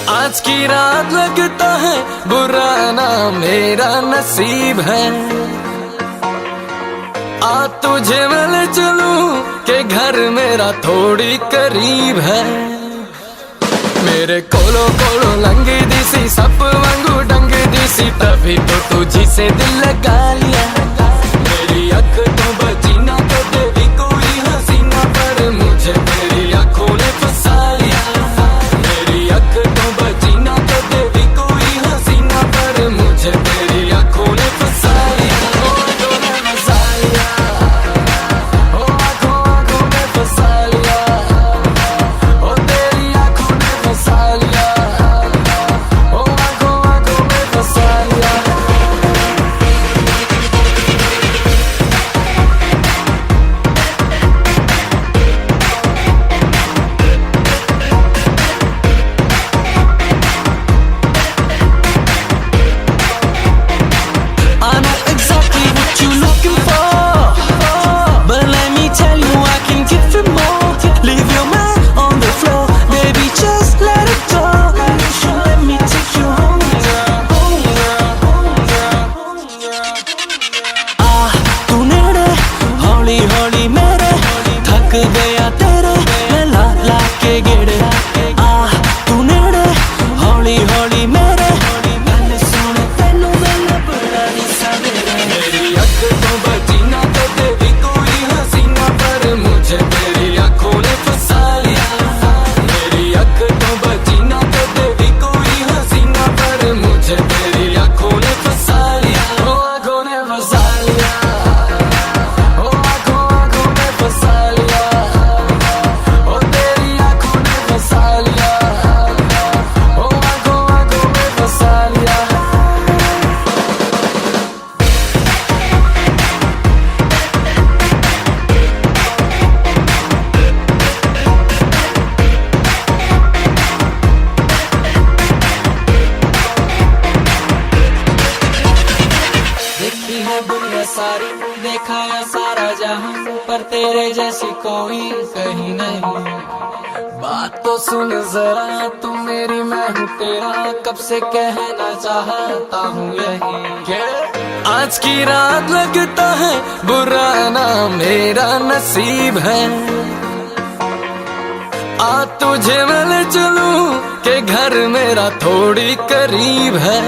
आज की रात लगता है बुरा ना मेरा नसीब है। आ तुझे मिल चलूं के घर मेरा थोड़ी करीब है। मेरे कोलो कोलो लंगी दिसी सप वांगू डंग दिसी तभी तो तुझी से दिल लगा लिया। मेरी अख तो बची ना कदे भी कोई हसीना पर मुझे तेरी आंखों ने फंसा लिया। मेरी अख तो बची ना कदे भी कोई हसीना पर मुझे तेरी आंखों ने फंसा लिया। आंखों ने फंसा लिया, ओ आंखों ने फंसा लिया, ओ तेरी आंखों ने फंसा लिया, ओ आंखों ने फंसा लिया। I know exactly what you're looking for, but let me tell you I can give you more. Leave your man on the floor, baby, just let it go. You should let me take you home now, home now, home now, home now. तू नेड़े हौली हौली मेरे थक गया तेरे मैं ला ला के गेड़े। तू नेड़े हौली हौली मेरे गल सुन तेनू मैं बड़ा हिस्सा दे। मेरी अख तो बची ना कदे भी कोई हसीना पर मुझे तेरी आंखों ने फंसा लिया। मेरी अख तो बची ना कदे भी कोई हसीना पर मुझे तेरी आंखों ने फंसा लिया। ओ आंखों ने फंसा लिया, ओ आंखों ने फंसा लिया, ओ तेरी आंखों ने फंसा लिया, ओ आंखों ने फंसा लिया। देखी है दुनिया सारी, देखा है सारा जहां, पर तेरे जैसी कोई कहीं नहीं। बात तो सुन जरा तू मेरी मैं हूँ तेरा, कब से कहना चाहता हूँ यही। आज की रात लगता है बुरा ना मेरा नसीब है। आ तुझे मिल चलूं के घर मेरा थोड़ी करीब है।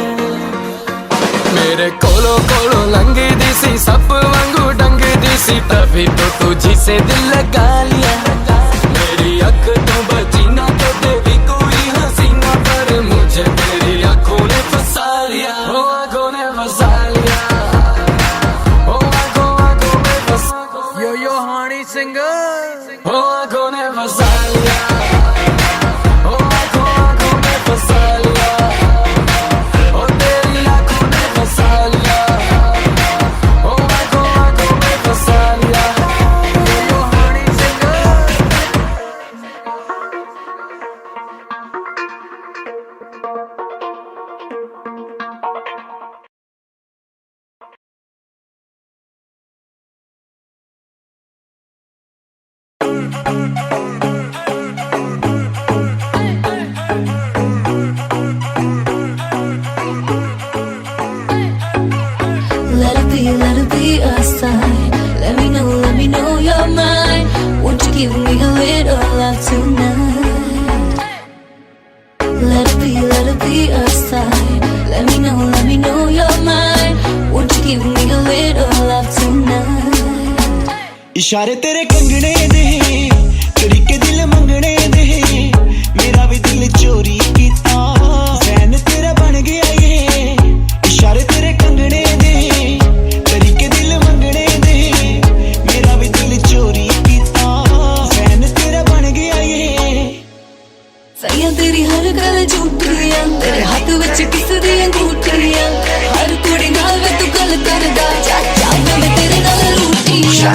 मेरे कोलो कोलो लंगी दिसी सप वांगू डंग दिसी तभी तो तुझी से दिल लगा लिया। मेरी अख तो बची ना कदे भी कोई हसीना पर मुझे तेरी आंखों ने फंसा लिया। ओ आंखों ने फंसा लिया, ओ आंखों ने फंसा। यो हानी सिंगर, ओ आंखों ने फंसा लिया, ओ आंखों ने फंसा लिया, ओ तेरी आंखों ने फंसा लिया, ओ आंखों ने फंसा लिया। यो हानी singer. Let it be a sign. Let me know you're mine. Won't you give me a little love tonight? Let it be a sign. Let me know you're mine. Won't you give me a little love tonight? इशारे तेरे कंगने दे, तरीके दिल मंगने दे, मेरा भी दिल चोरी कीता, फैन तेरा बन गया ये। इशारे तेरे कंगने दे, तरीके दिल मंगने दे, मेरा भी दिल चोरी कीता, फैन तेरा बन गया ये। सैया तेरी हर गल झूठियां, तेरे हाथ विच किस दी अंगूठियां, हर कुड़ी नाल वे तू गल करदा, चाचा मैं तेरे नाल रूठियां।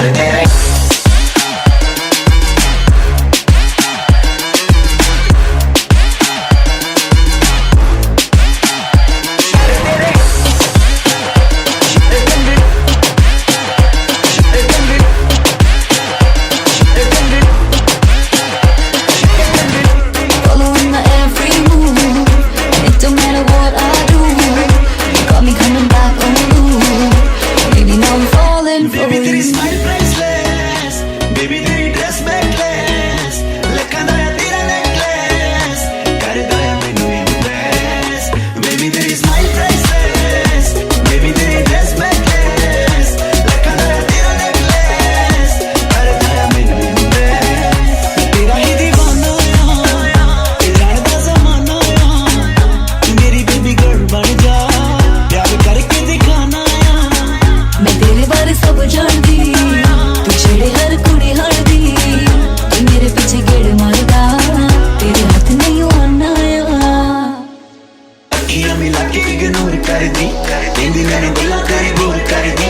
Following my every move, के इग्नोर कर दी इंदी मैंने गल्ला तेरी बोर कर दी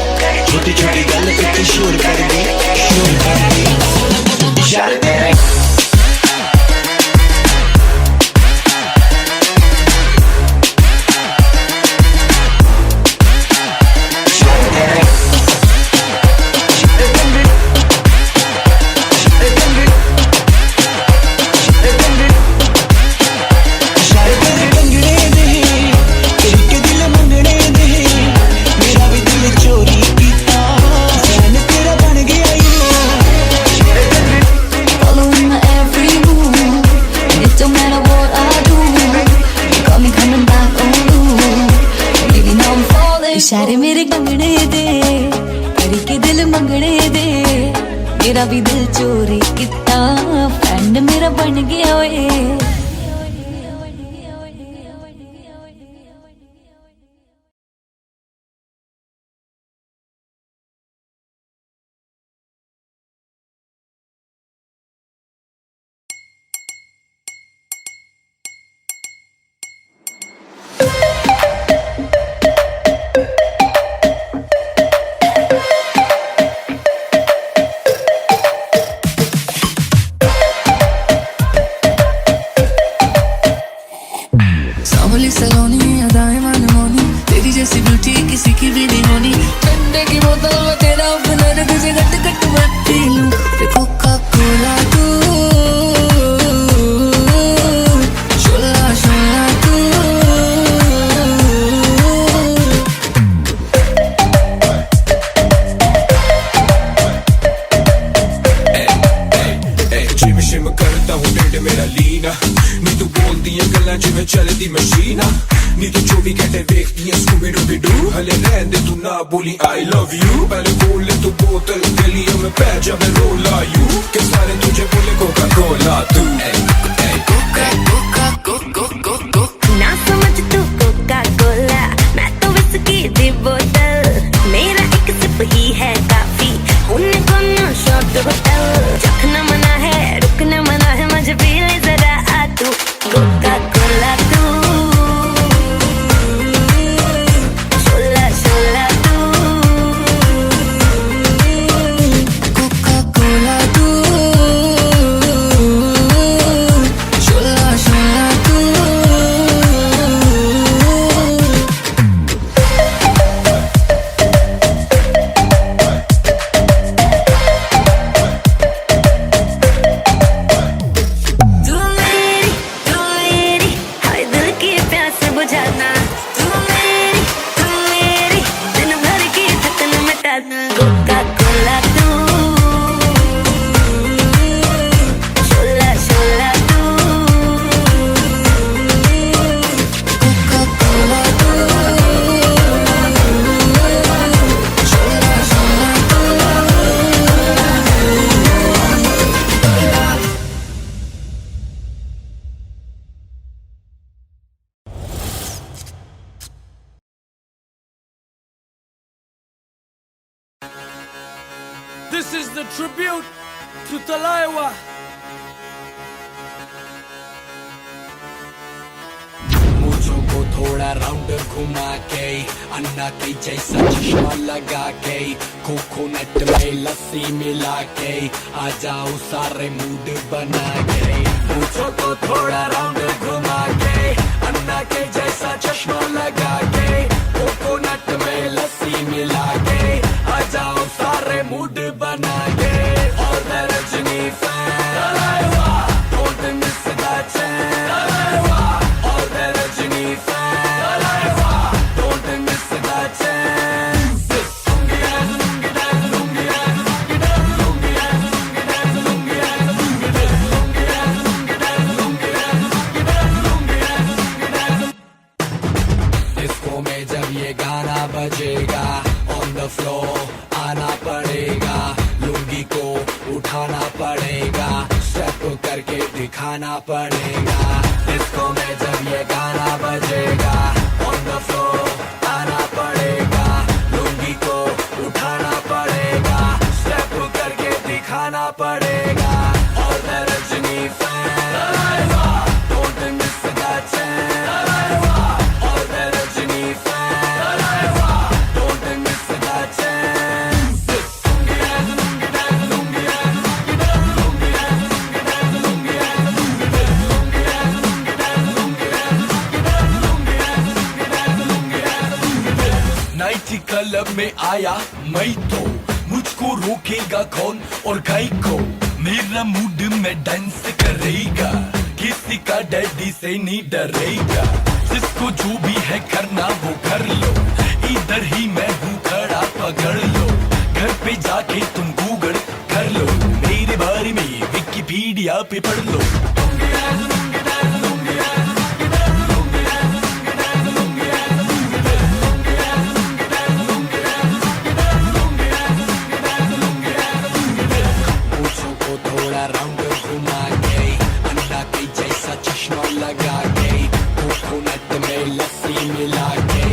छोटी छोटी गल पे शोर कर दी इशारे तेरे Following my every move, and it don't matter what I do. You got me coming back on you. Baby, now I'm falling. इशारे मेरे कंगने दे, करके दिल मंगने दे. मेरा भी दिल चोरी कितना, फ्रेंड मेरा बन गया वे. सांवली सलोनी अदाएं मनमोनी तेरी जैसी ब्यूटी किसी की भी नहीं होनी ठंडे की बोतल में तेरा ओपनर तुझे गट गट मैं पी लूं ते कोका कोला तू शोला शोला तू जिम शिम करता हूँ ढिड मेरा लीना नी तू बोलती है गल्ला जिवें चलदी मशीन नी तू 24 घंटे देखती है स्कूबी डूबी डू हले रहन दे तू ना बोली आई लव यू पहले बोल ले तू बोतल गलियों में पै जा मैं रोला यू के सारे तुझे बोले कोका कोला तू कोका कोका कोको कोको ना समझ तू कोका कोला मैं तो विस्की दी बोतल मेरा एक सिप ही है काफी होने को ना शॉट होटल चखना मना है रुकना मना है मुझे पी ले जरा आ तू कोका कोला तू शोला शोला तू कोका कोला तू शोला शोला तू तू मेरी हाय दिल की प्यास बुझाना तू मेरी दिन भर की थकन मिटाना कोका कोला तू शोला शोला तू कोका कोला तू शोला शोला तू This is the tribute to Talaiwa. मुझों को थोड़ा राउंड घुमा के अन्ना की जैसा चश्मा लगा के कोकोनट में लस्सी मिला के आ जाओ सारे मूड बना के मुझों को थोड़ा राउंड घुमा के अन्ना के जैसा चश्मा लगा के कोकोनट में लस्सी मिला के आ जाओ सारे मूड बना के और मैं Rajni fan don't miss that chance और मैं Rajni fan don't miss that chance इसको में जब ये गाना बजेगा on the floor आना पड़ेगा लुंगी को उठाना पड़ेगा स्टेप करके दिखाना पड़ेगा इसको में जब ये गाना बजेगा on the floor आना पड़ेगा लुंगी को उठाना पड़ेगा स्टेप करके दिखाना पड़ेगा और मैं Rajni fan don't miss that chance और मैं रजनी इसी क्लब में आया मैं तो, मुझको रोकेगा कौन और गाय को, मेरा मूड में डांस करेगा, किसी का डैडी से नहीं डरेगा, जिसको जो भी है करना वो कर लो, इधर ही मैं हूँ खड़ा पकड़ लो, घर पे जाके तुम गूगल कर लो, मेरे बारे में विकिपीडिया पे पढ़ लो। पूछों को थोड़ा राउंड घुमा के, अंडा के जैसा चश्मा लगा के, कोकोनट में लस्सी मिला के,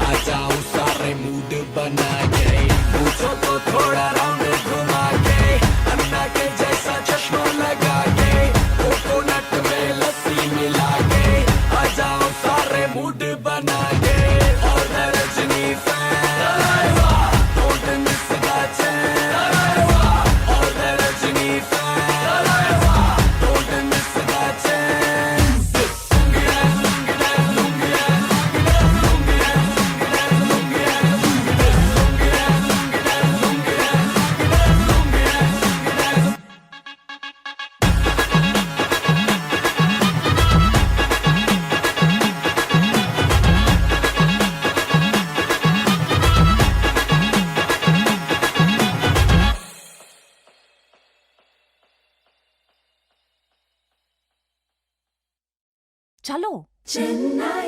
आ जाओ सारे मूड बना के। पूछो तो थोड़ा राउंड घुमा के, अंडा के जैसा चश्मा लगा के, कोकोनट में लस्सी मिला के, आ जाओ सारे मूड बना के। और Rajni fan, don't miss the chance। और Rajni fan, don't miss the chance। चलो। Chennai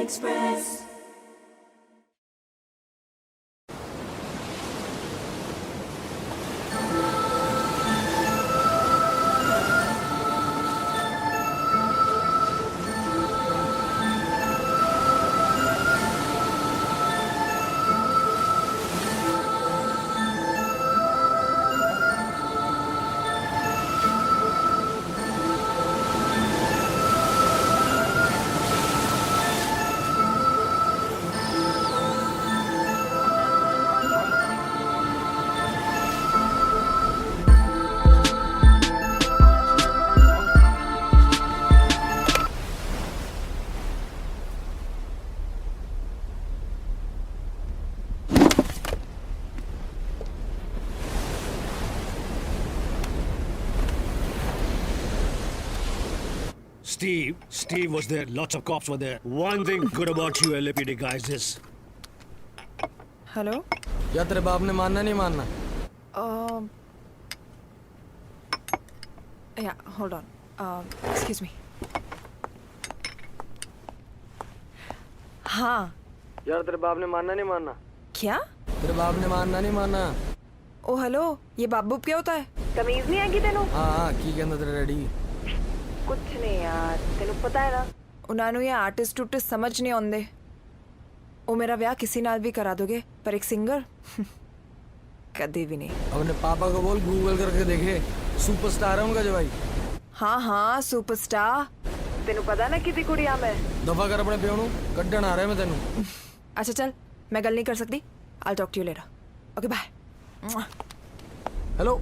Express. Steve was there. Lots of cops were there. One thing good about you LAPD guys is hello. या तेरे बाप ने मानना नहीं मानना? या होल्ड ऑन, एक्सक्यूज मी। हाँ। यार तेरे बाप ने मानना नहीं मानना? क्या? तेरे बाप ने मानना नहीं मानना? ओ हेलो, ये बाबू क्या होता है? तमीज नहीं आएगी तेनू? हाँ की कहंदा तेरे डैडी? कुछ नहीं यार, तेनू पता है ना उन्होंने ये आर्टिस्ट टूटिस्ट समझ नहीं आते। वो मेरा ब्याह किसी नाल भी करा दोगे, पर एक सिंगर कभी भी नहीं। अपने पापा को बोल गूगल करके देखे, सुपरस्टार है उनका जवाई। हाँ हाँ सुपरस्टार। तेनू पता ना कितनी कुड़ियां मैं। दफा कर अपने प्यो नू, कड्ढण आ रहा है मैं तेनू। अच्छा चल, मैं गल नहीं कर सकती। I'll talk to you later. Okay bye. Hello.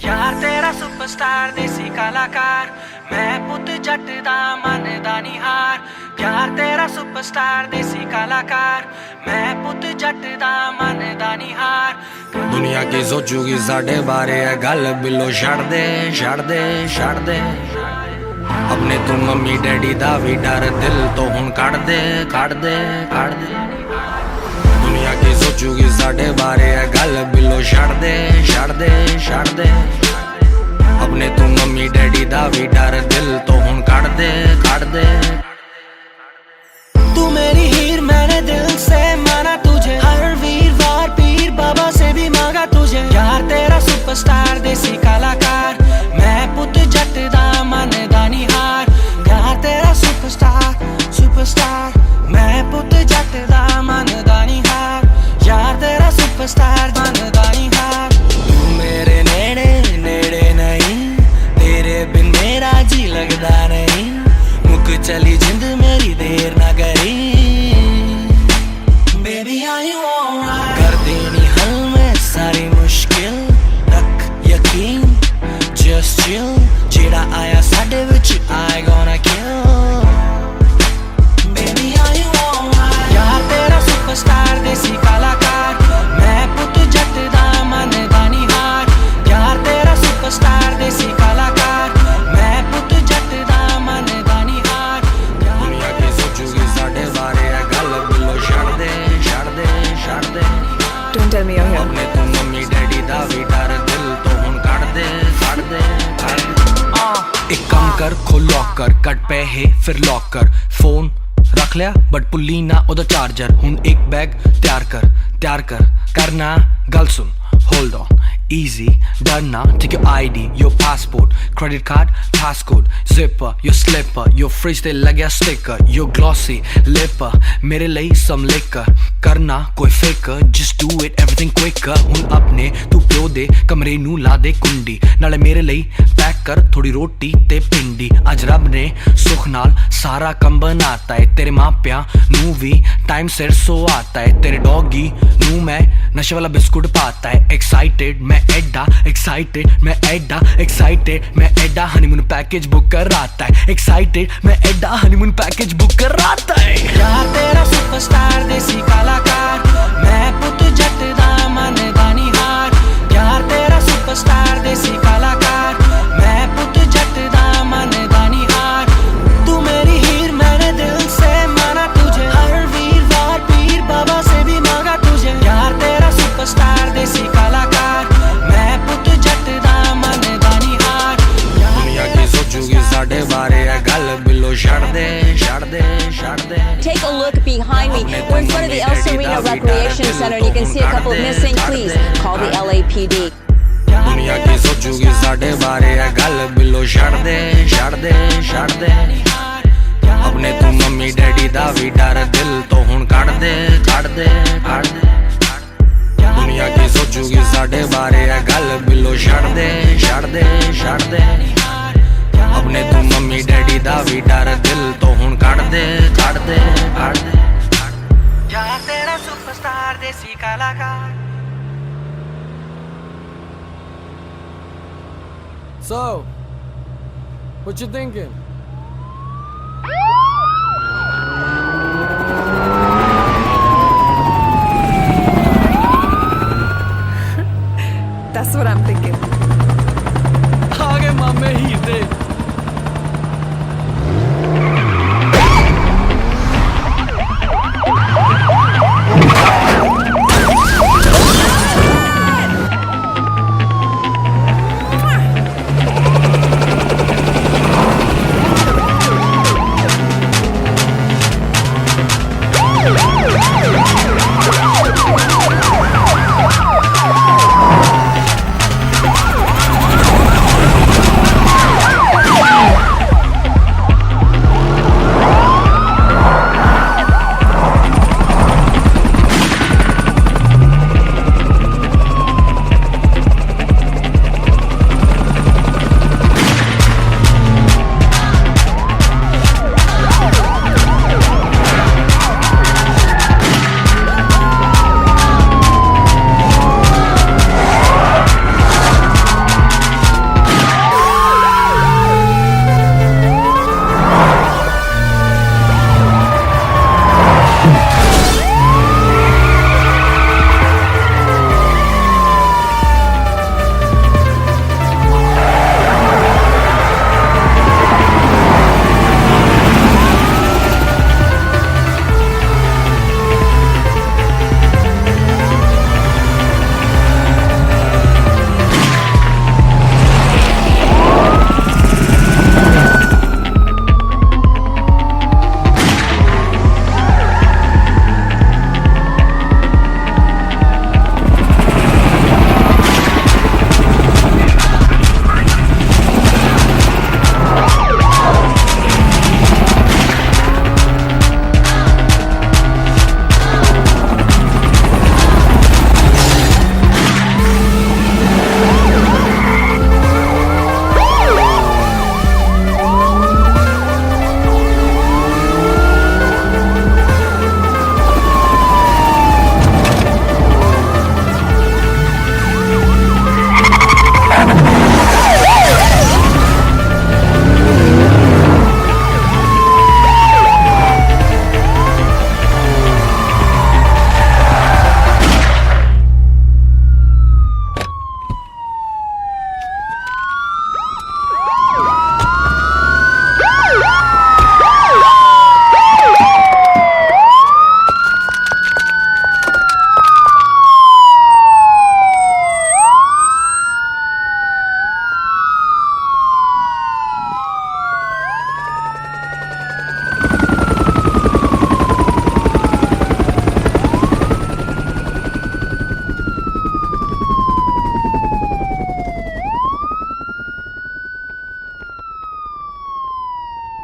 यार तेरा सुपरस्टार देसी कलाकार, मैं पुत जट दा मनदा निहार। यार तेरा सुपरस्टार देसी कलाकार, मैं पुत जट दा मनदा निहार। दुनिया की सोचूगी साढ़े बारे है गल, बिलो छड़ दे छड़ दे छड़ दे, अपने तू मम्मी डैडी दा भी डर, दिल तो हुन कड़ दे कड़ दे कड़ दे। दुनिया की सोचूगी साढ़े बारे है गल, बिलो छड़ दे छड़ दे छड़ दे, अपने तू मम्मी डैडी दा भी डर, दिल तो हुन कड़ दे कड़ दे। तू मेरी हीर, मैंने दिल से माना तुझे, हर वीरवार पीर बाबा से भी मांगा तुझे। यार तेरा सुपरस्टार देसी कलाकार, मैं पुत जट दा मनदा निहार। यार तेरा सुपरस्टार सुपरस्टार, मैं पुत जट दा मनदा निहार। यार तेरा सुपरस्टार मनदा निहार। तू मेरे नेड़े नेड़े नहीं, तेरे बिन मेरा जी लगदा नहीं, मुक चली जिंद मेरी देर ना करी। Baby are you alright? कर देनी हल में सारी मुश्किल, रख यकीन just chill, जेड़ा आया साडे विच I gonna kill। Baby एक काम कर खोल लॉकर कट पे है फिर लॉक कर फोन रख लिया बट पुल्ली ना ओदा चार्जर हुन एक बैग तैयार कर करना गल सुन hold on easy done now take your ID your passport credit card passcode zipper your slipper your fridge te lagya sticker your glossy lipper mere layi some liquor karna koi faker just do it everything quicker hun apne tu pyo de kamre nu la de kundi nale mere layi pack कर थोड़ी रोटी ते पिंडी अज रब ने सुख नाल सारा कम बनाता है तेरे मापिया नू भी टाइम सिर सो आता है तेरे डॉगी नू मैं नशे वाला बिस्कुट पाता है एक्साइटेड मैं एडा हनीमून पैकेज बुक कर आता है एक्साइटेड मैं एडा हनीमून पैकेज बुक कर आता है यार तेरा सुपरस्टार देसी कलाकार मैं पुत जट दा मन दा निहार यार तेरा सुपरस्टार देसी कलाकार मैं पुत जट दा मन दा निहार तू मेरी हीर मैंने दिल से माना तुझे हर वीरवार पीर बाबा से भी मांगा तुझे यार तेरा सुपरस्टार देसी कलाकार मैं पुत जट दा मन दा निहार दुनिया की सोचूगी साढ़े बारे है गल बिलो छड़ दे Take a look behind me. We're in front of the El Sereno Recreation Center and you can see a couple missing. Please call the LAPD. दुनिया की सोचूगी साढ़े बारे है गल बिलो छड़ दे अपने तू मम्मी डैडी दा भी डर दिल तो हुन कड़ दे दुनिया की सोचूगी साढ़े बारे है गल बिलो छड़ दे अपने तू मम्मी डैडी दा भी डर दिल तो हुन कड़ दे यार तेरा सुपरस्टार देसी कलाकार So, what you thinking? That's what I'm thinking. आगे मामे ही दे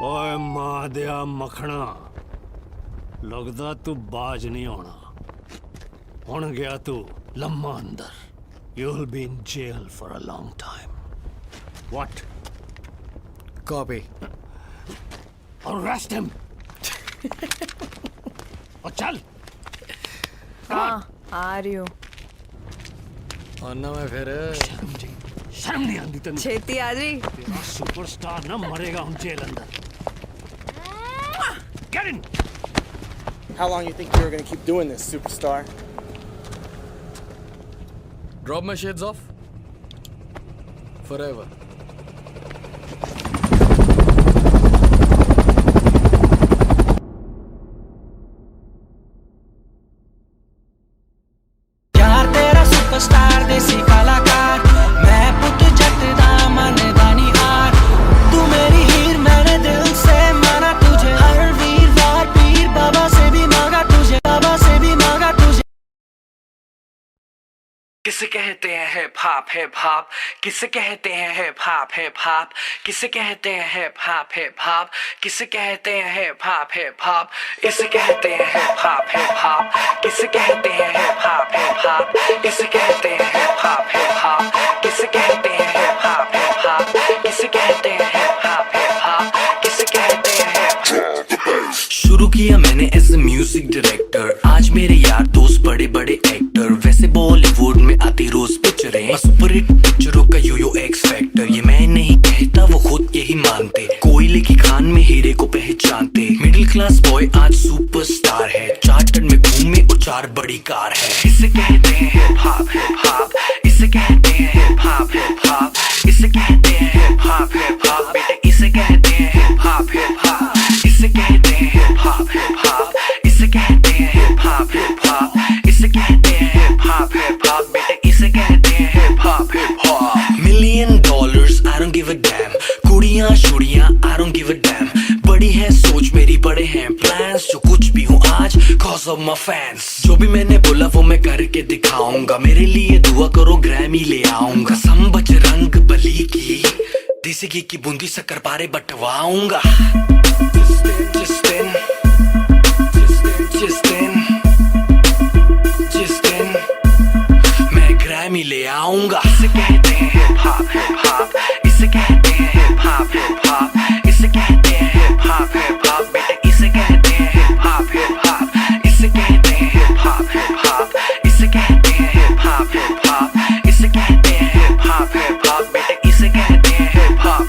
ओए मां दिया मखना लगदा तू बाज नहीं होना हुण गया तू लम्मा अंदर you'll be in jail for a long time what Copy. arrest him और चल हाँ आ रही हूँ आना मैं फिर शर्म नहीं आती तेन छेती आ रही तेरा सुपरस्टार ना मरेगा हम जेल अंदर get in How long you think you were going to keep doing this, superstar? Drop my shades off. Forever. यार तेरा सुपरस्टार देसी कलाकार मैं पुट जट दा मनदानी हार तू मेरी हीर मैंने दिल से माना तुझे हर वीरवार पीर बाबा से भी मांगा तुझे बाबा से भी मांगा तुझे किसे कहते हैं हिप हॉप किसे कहते हैं हिप हॉप किसे कहते हैं हिप हॉप किसे कहते हैं हिप हॉप इसे कहते हैं हिप हॉप किसे कहते हैं हिप हॉप किसे कहते हैं हिप हॉप किसे कहते हैं हिप हॉप किसे कहते हैं हिप हॉप किसे कहते हैं शुरू किया मैंने एज ए म्यूजिक डायरेक्टर आज मेरे यार दोस्त बड़े बड़े एक्टर वैसे बॉलीवुड में आती रोज पिक्चरें सुपर हिट पिक्चरों का यो एक्स फैक्टर ये मैं नहीं कहता वो खुद यही मानते कोयले की खान में हीरे को पहचानते मिडिल क्लास बॉय आज सुपरस्टार है चार्टर्ड में घूमे और 4 बड़ी कार है इसे कहते हैं हिप हॉप इसे कहते हैं हिप हॉप इसे कहते हैं हिप हॉप बेटे इसे कहते हैं हिप हॉप इसे कहते हैं हिप हॉप इसे कहते हैं हिप हॉप इसे कहते हैं हिप हॉप बेटे इसे कहते हैं hip hop $1 million I don't give a damn कुड़ियां शुड़ियां I don't give a damn बड़ी है सोच मेरी बड़े हैं प्लान्स जो कुछ भी हूँ आज cause of my fans जो भी मैंने बोला वो मैं करके दिखाऊंगा मेरे लिए दुआ करो ग्रैमी ले आऊंगा सम बजरंग बली की देसी घी की बूंदी शक्कर पारे बटवाऊंगा जिस दिन मैं ग्रैमी ले आऊंगा इसे कहते हैं हिप हॉप इसे कहते हैं हिप हॉप इसे कहते हैं हिप हॉप बेटे इसे कहते हैं हिप हॉप इसे कहते हैं हिप हॉप इसे कहते हैं हिप हॉप इसे कहते हैं हिप हॉप बेटे इसे कहते हैं हिप हॉप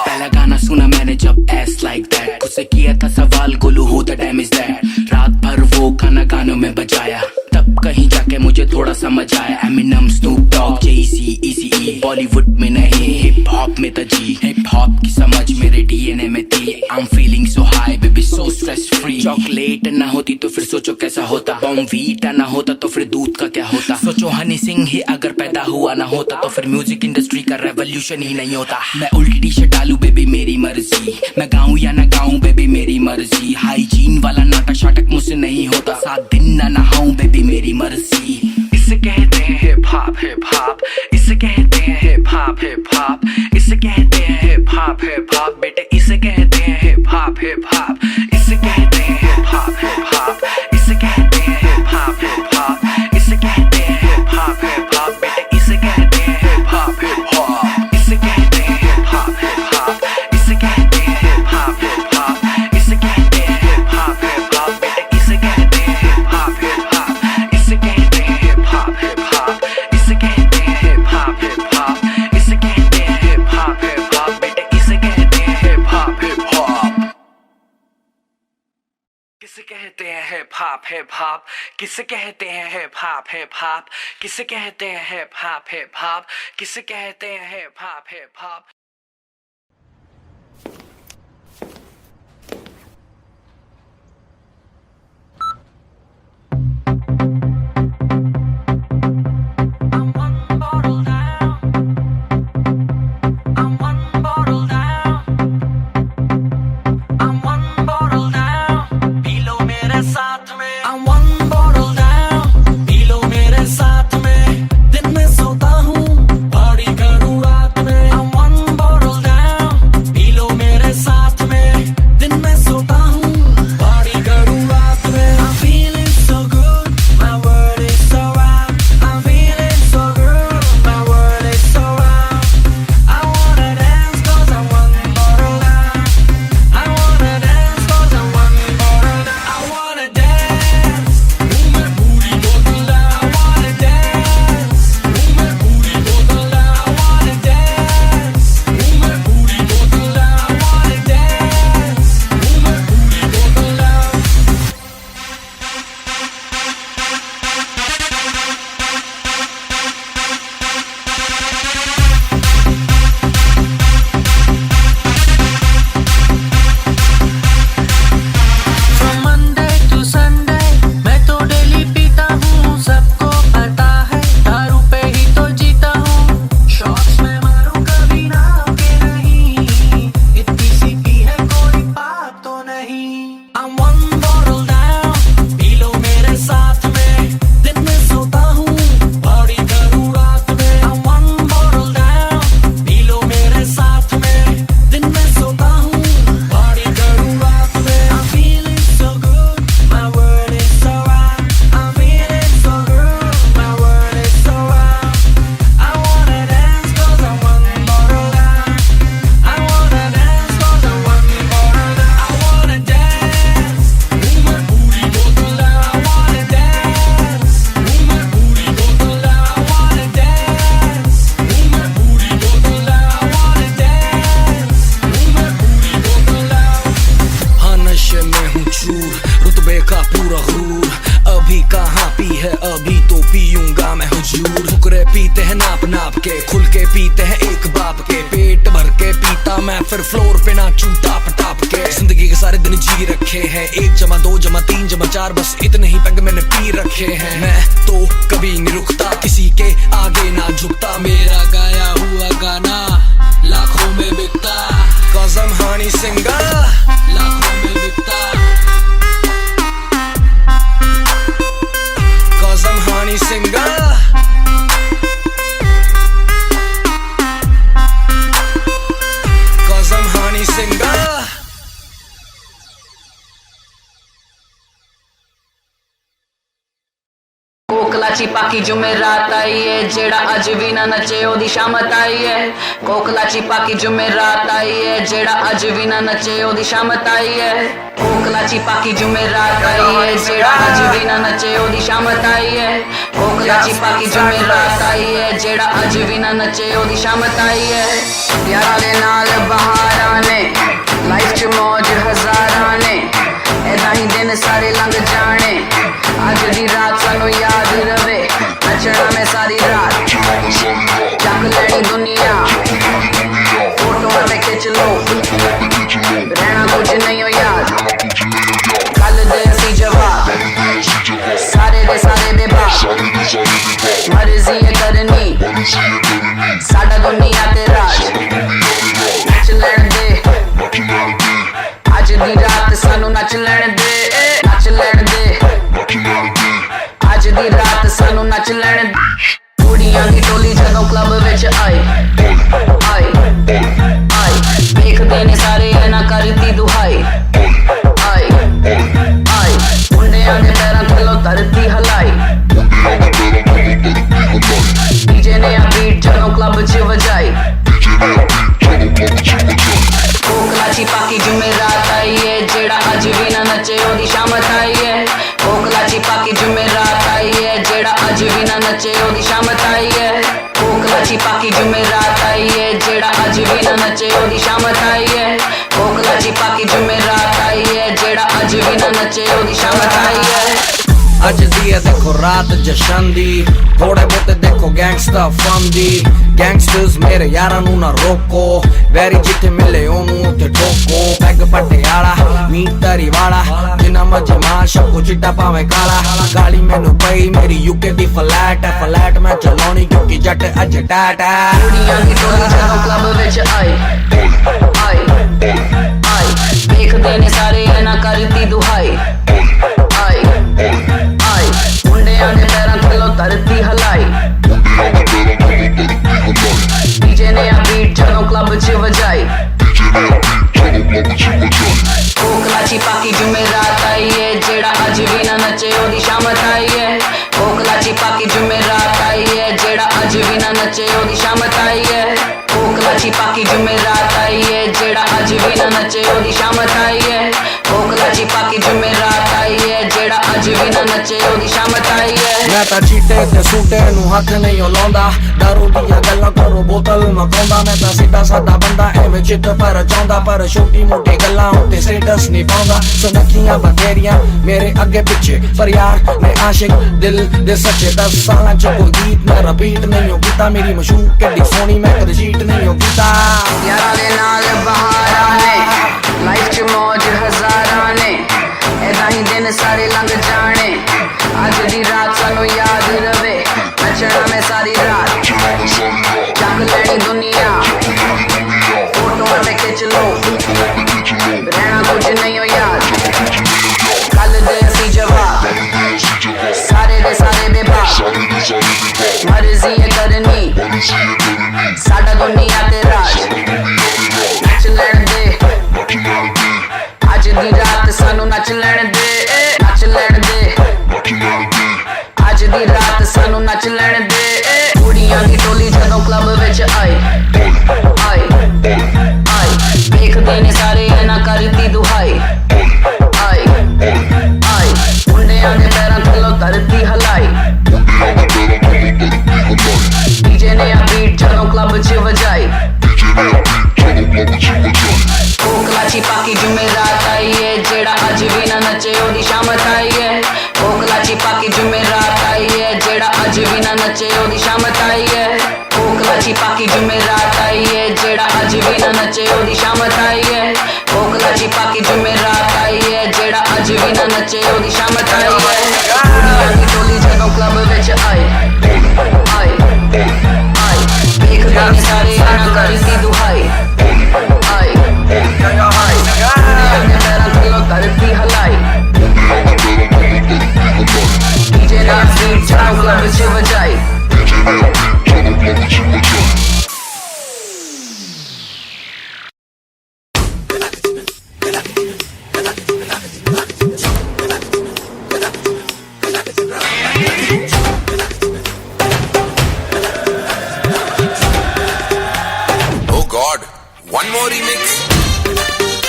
पहला गाना सुना मैंने जब एस लाइक दैट उससे किया था सवाल Golu who the dam is that रात भर वो गाना गानों में बजाया तब कहीं जाके मुझे थोड़ा समझ आया एमिनम स्नूप डॉग जेसी ECE बॉलीवुड में नहीं हिप हॉप में था जी हिप हॉप की समझ मेरे DNA में थी I'm feeling so high baby so stress free chocolate ना होती तो फिर सोचो कैसा होता बॉम्बीटा ना होता तो फिर दूध का क्या होता सोचो हनी सिंह ही अगर पैदा हुआ ना होता तो फिर म्यूजिक इंडस्ट्री का रेवोल्यूशन ही नहीं होता मैं उल्टी टी शर्ट डालू बेबी मेरी मर्जी मैं गाऊं या ना गाऊं बेबी मेरी मर्जी हाइजीन वाला नाटक शाटक मुझसे नहीं होता 7 दिन ना नहाऊं बेबी मेरी मर्जी इसे कहते हैं हिप हॉप इसे कहते हैं हिप हॉप इसे कहते हैं हिप हॉप बेटे इसे कहते हैं हिप हॉप इसे कहते हैं हिप हॉप इसे कहते हैं हिप हॉप इसे कहते हैं हिप हॉप बेटे इसे कहते हैं हिप हॉप इसे कहते हैं हिप हॉप इसे कहते हैं हिप हॉप इसे कहते हैं हिप हॉप बेटे इसे कहते हैं हिप हॉप इसे कहते हैं हिप हॉप इसे कहते हैं हिप हॉप इसे कहते हैं हिप हॉप बेटे इसे कहते हैं हिप हॉप किसे कहते हैं हिप हॉप किसे कहते हैं हिप हॉप किसे कहते हैं हिप हॉप किसे कहते हैं हिप हॉप I'm one के खुल के पीते हैं एक बाप के, पेट भर के पीता मैं फिर फ्लोर पे नाचूं टाप टाप के। जिंदगी के सारे दिन जी रखे हैं, 1 जमा 2 जमा 3 जमा 4 बस इतने ही पैग मैंने पी रखे हैं। मैं तो कभी नहीं रुकता, किसी के आगे ना झुकता, मेरा गाया हुआ गाना लाखों में बिकता, 'cause I'm honey singer, लाखों में बिकता, 'cause I'm honey singer, 'cause I'm honey singer। कोकलाची पाकी जुमेरात आई है, जेड़ा अज भी ना नचे ओदी शामत आई है। कोकलाची पाकी जुमेरात आई है, जेड़ा अज भी ना नचे ओदी शामत आई है। कोकलाची पाकी जुमेरात आई है, जेड़ा अज भी ना नचे ओदी शामत आई है। कोकलाची पाकी जुमेरात आई है, जेड़ा अज भी ना नचे ओदी शामत आई है। यारा दे नाल बहारां ने, लाइफ च मौज हजारां ने, ऐदा ही दिन सारे लंघ जाने, अज दी रात सानू याद रवे, नचना में सारी रात, चक लैनी दुनिया, फोटो में खिंच लो, रहना कुछ नहीं हो याद, कल दे सी जवाब, सारे दे सारे बेबाक, मर्जी है करनी, साडा दुनिया ते राज, नच लैन दे, अज दी रात सानू नच लैन दे, नच लैन दे, अज दी रात सानू नच लैन दे। कुड़ियां दी टोली जदों क्लब विच आई आई आई, देखदे ने सारे ना करती दुहाई आई आई, मुंडियां दे पैरां थल्लों धरती हलाई, डीजे ने आ बीट जदों क्लब च वजाई। कोकलाची पाकी जुमेरात आई है, जेड़ा अज भी ना नचे ओदी शामत आई है। कोकलाची पाकी जुमेरात आई है, जेड़ा अज भी ना नचे ओदी शामत आई है। कोकलाची पाकी जुमेरात आई है, जेड़ा अज भी ना नचे ओदी शामत आई है। कोकलाची पाकी जुमेरात आई है, जेड़ा अज भी ना नचे ओदी शामत आई है। अज दी है देखो रात जशन दी, थोड़े बहुते देखो गैंगस्टर फन दी, गैंगस्टर्स मेरे यारां नू ना रोको, वैरी जिथे मिले ओनू उथे ठोको, पैग पटियाला मीट तरी वाला, जिन्ना मर्जी मार शक्को चिट्टा भावें काला, गाली मैनू पई मेरी यूके दी फ्लैट है, फ्लैट मैं चलाउणी क्योंकि जट अज टैट है। कुड़ियां दी टोली जदों क्लब विच आई आई आई, देखदे ने सारे ना करती दुहाई आई आई, मुंडियां दे पैरां थल्लों धरती हलाई, डीजे ने आ बीट जदों क्लब च वजाई। कोकलाची पाकी जुमेरात आई है, जेड़ा अज भी ना नचे ओदी शामत आई है। कोकलाची पाकी जुमेरात आई है, जेड़ा अज भी ना नचे ओदी शामत आई है। कोकलाची पाकी जुमेरात आई है, जेड़ा अज भी ना नचे ओदी शामत आई है। कोकलाची पाकी जुमेरात आई है, जेड़ा अज भी ना नचे ओदी शामत आई है। मैं तां चीटे ते सूटे नू हथ नहीं लाउंदा, दारू दियां गल्लां करो बोतल मकाउंदा, मैं तां सीधा सादा बंदा एवें चित पर चाहुंदा, पर छोटी मोटी गल्लां उत्ते स्टेटस नहीं पाउंदा। सुनखियां बथेरियां मेरे अगे पिछे, पर यार मैं आशिक दिल दे सच्चे, 10 सालां च कोई गीत मैं रिपीट नहीं हो कीता, मेरी मशहूर केडी सोहनी मैं कदे चीट नहीं हो कीता। यारां दे नाल बहारां ने, लाइफ च मौज हजारां ने, ऐदा ही दिन सारे लंघ जाने, अज दी रात सानू याद रवे, नचना में सारी रात, चक लैनी दुनिया, फोटो में खिंच लो, रहना कुछ नहीं हो याद, कल दे सी जवाब, सारे दे सारे बेबाक, मर्जी है करनी, साडा दुनिया ते राज, नच लैन दे, अज दी रात सानू नच लैन दे, नच लैन दे, अज दी रात सानू नच लैन दे। कुड़ियां दी टोली जदों क्लब विच आई आई आई, देखदे ने सारे ना करती दुहाई आई आई, मुंडियां दे पैरां थल्लों धरती हलाई, डीजे ने आ बीट जदों क्लब च वजाई। कोकलाची पाकी जुमेरात आई है, जेड़ा अज भी ना नचे ओदी शामत आई है। कोकलाची पाकी जुमेरात आई है, जेड़ा अज भी ना नचे ओदी शामत आई है। कोकला जुमेरात आई है जेड़ा अज भी ना नचे ओदी शामत आई है कोकला चिपा की जुमेरात आई है जेड़ा अज भी ना नचे ओदी शामत आई है दुनिया की टोली जदों क्लब विच आई आई आई देख गाने सारे आना करती दुहाई आई आई दुनिया के पैरां थल्लों धरती हलाई डीजे नाल बीट चलाओ क्लब विच बजाई Oh God, one more remix.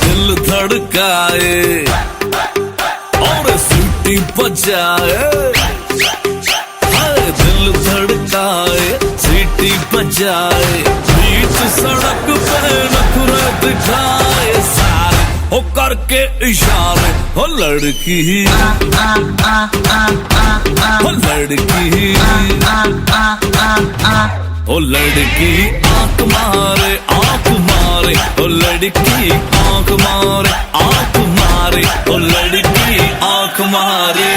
दिल धड़काए और सीटी बजाए दिल धड़काए सीटी बजाए बीच सड़क पे नखरे दिखाए सारे हो करके इशारे हो लड़की हो लड़की ओ लड़की आंख मारे ओ लड़की आंख मारे ओ लड़की आंख मारे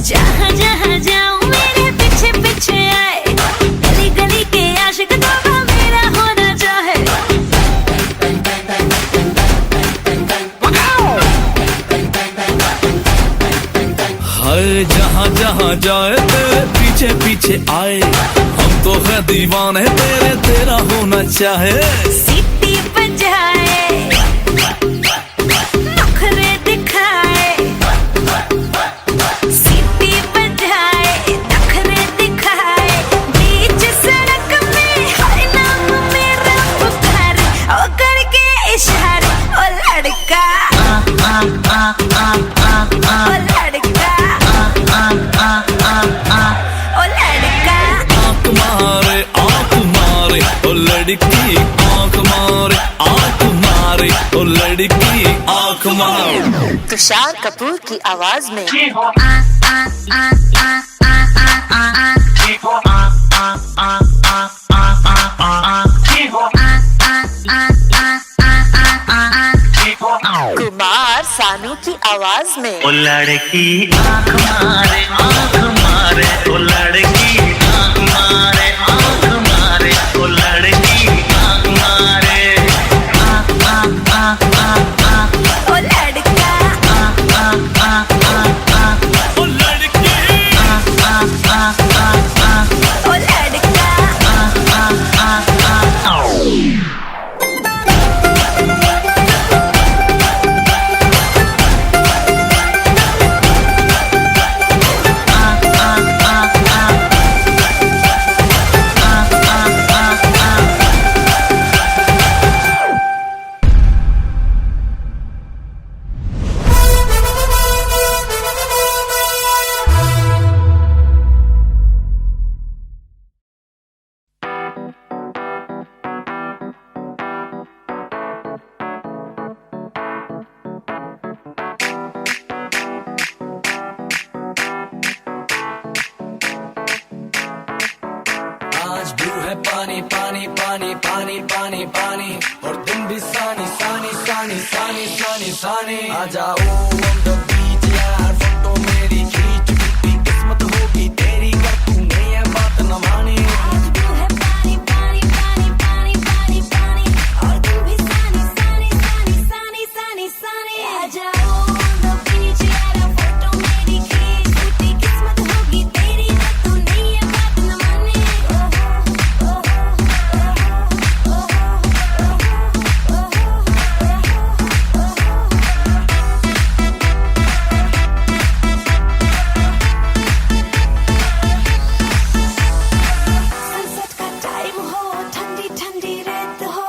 जहाँ जहाँ जाऊँ मेरे पीछे पीछे आए गली गली के आशिक तो मेरा होना चाहे हाय जहाँ जहाँ जाए तेरे पीछे पीछे आए हम तो है दीवाने तेरे तेरा होना चाहे सीटी बजाए नखरे दिखाए सीटी बजाए नखरे दिखाए बीच सड़क में हर नाम मेरा पुकारे ओ करके इशारे ओ लड़का ओ लड़का ओ लड़का आंख मारे ओ लड़की आंख मारे ओ लड़की आंख मारे तुषार कपूर की आवाज में कुमार सानू की आवाज में ओ लड़की आंख मारे ओ लड़की आंख मारे ओ लड़की आंख मारे ओ लड़का ओ लड़की ओ लड़का आज ब्लू है पानी पानी पानी पानी पानी पानी और तुम भी सानी सानी सानी सानी सानी सानी आ जाओ on the beach यार फोटो मेरी खींच टूटी किस्मत होगी तेरी कर तूने ये बात न मानी आज ब्लू है पानी पानी पानी पानी पानी पानी और तुम भी सानी सानी सानी सानी सानी सानी आ जाओ on the beach यार फोटो मेरी खींच टूटी किस्मत होगी तेरी ना तूने ये बात न मानी सनसेट का टाइम हो ठंडी ठंडी रेत हो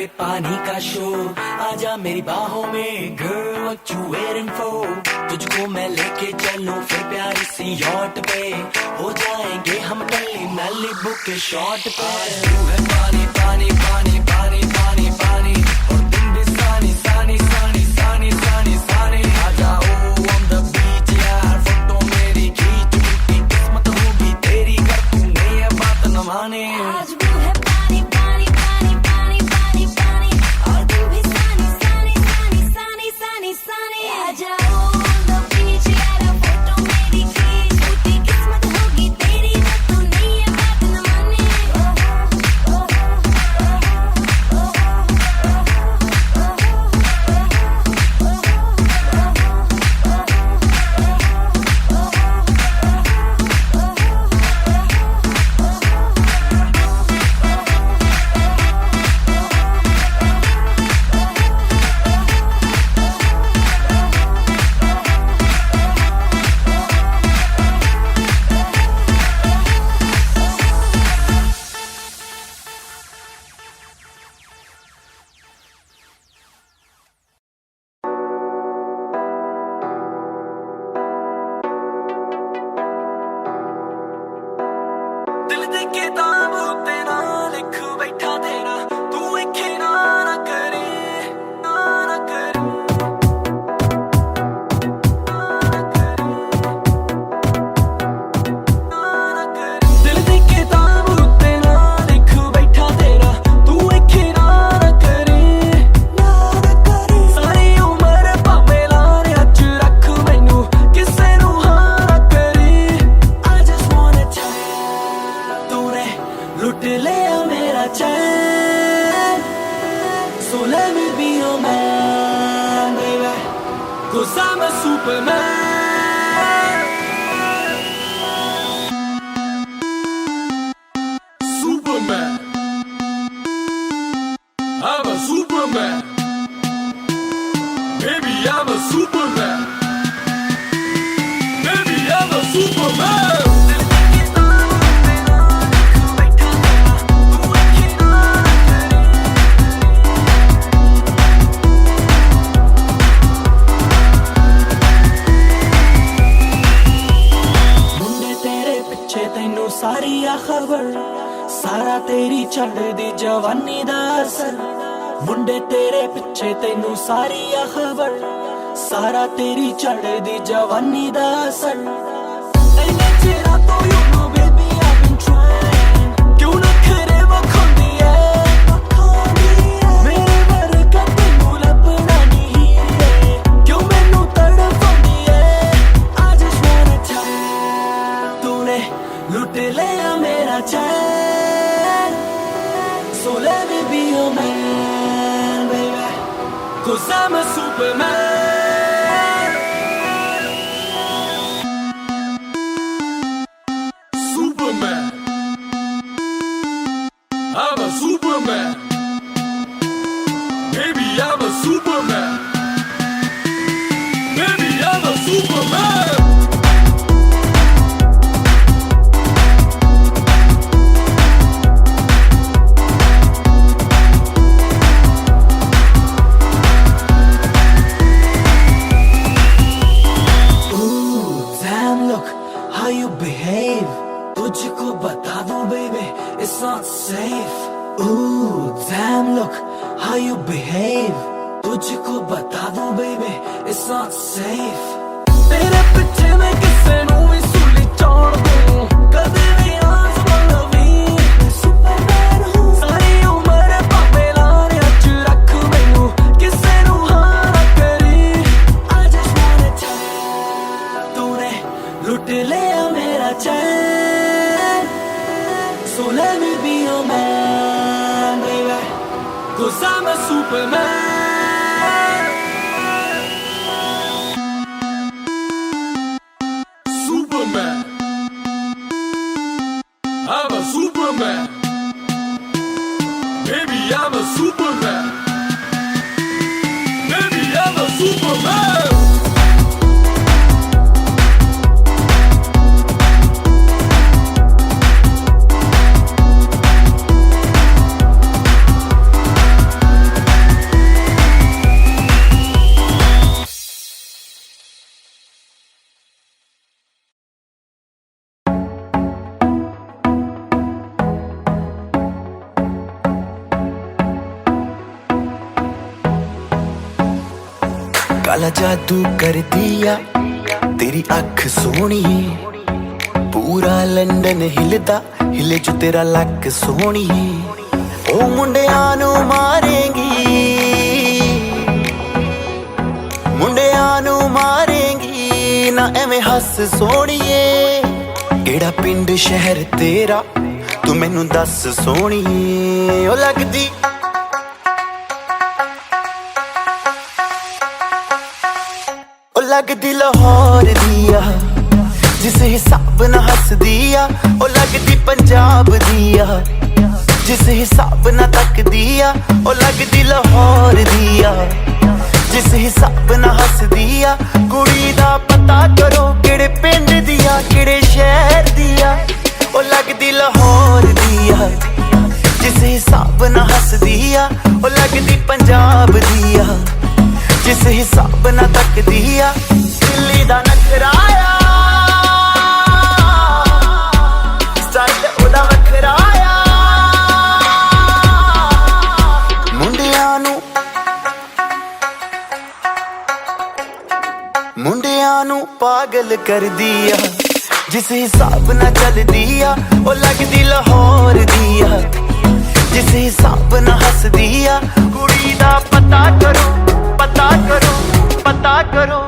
पे पानी का शोर, आजा मेरी बाहों में girl what you waiting for। तुझको मैं लेके चलूं फिर प्यारी सी यॉट पे, हो जाएंगे हम टल्ली मैलिबू के शॉट पे। तू है पानी पानी पानी पानी पानी पानी, और दिन भी सानी सानी सानी सानी सानी सानी। आ जाओ on the beach यार, फोटो मेरी खींच, टूटी किस्मत होगी तेरी कर तूने ये बात न माने। आज वो है पानी पानी पानी पानी पानी पानी, और तू भी सानी सानी सानी सानी सानी सानी। आ जाओ on the beach यार, फोटो मेरी खींच, टूटी किस्मत होगी तेरी ना तूने ये बात न माने। दिल दे के दाम होते ना लिख बैठा तेरा, तू इखे ना ना करे ना ना करे ना ना करे। दिल दे के दाम होते ना लिख बैठा तेरा, तू इखे ना ना करे ना ना करे। सारी उम्र भावें लारे अच रख मैनू, किसे नू हाँ ना करे। I just wanna tell you, तूने लुट लिया मेरा चैन, so let me be your man, baby, 'cause I'm a superman. Superman, I'm a superman, baby I'm a superman, baby I'm a superman. सारी आ खबर, सारा तेरी चढ़दी जवानी दा असर। मुंडे तेरे पिछे तैनू सारी आ खबर, सारा तेरी चढ़दी जवानी दा असर। इन्ने चिरा तो you know baby I've been trying, क्यों ना खरे वखांदी है मेरे वर्गा तैनू लभना नहीं है, क्यों मैनू तड़पांदी है। I just wanna tell you, तूने लुट लिया मेरा चैन, so let me be your man, baby, 'cause I'm a superman. Superman, I'm a superman, baby I'm a superman, baby I'm a superman. तुझको बता दूं baby it's not safe। Ooh damn look how you behave, तुझको बता दूं baby it's not safe। तेरे पीछे मैं किसे नू भी सूली छोड़ दूं, कदे भी आसमान लवी सुपरमैन हूँ। सारी उम्र भावें लारे अच रख मैनू, किसे नू हाँ ना करी। I just wanna tell you, तूने लुट लिया मेरा चैन, so let me be your man, baby, 'cause I'm a superman. Superman, I'm a superman, baby I'm a superman, baby I'm a superman. काला जादू कर दिया तेरी अख सोहनी, पूरा लंडन हिलदा हिले जो तेरा लक सोहनी। ओ मुंडियां नू मारेंगी, मुंडियां नू मारेंगी ना एवें हस सोहणीए। केड़ा पिंड शहर तेरा तू मैनू दस सोहणीए। ओ लगदी लगदी लाहौर दिया जिस हिसाब न हस दिया। ओ लगदी पंजाब दिया जिस हिसाब न तक दिया। ओ लगदी लाहौर दिया जिस हिसाब न हस दिया। कुड़ी दा पता करो केड़े पिंड दिया केड़े शहर दिया। ओ लगदी लाहौर दिया जिस हिसाब न हस दिया। ओ लगदी पंजाब दिया जिस हिसाब न तक दिया। दिल्ली दा नखराया स्टाइल ओदा वखराया। मुंडियां नू पागल कर दिया जिस हिसाब न चल दिया। ओ लगदी लाहौर दिया जिस हिसाब न हस दिया। कुड़ी दा पता करो पता करो पता करो।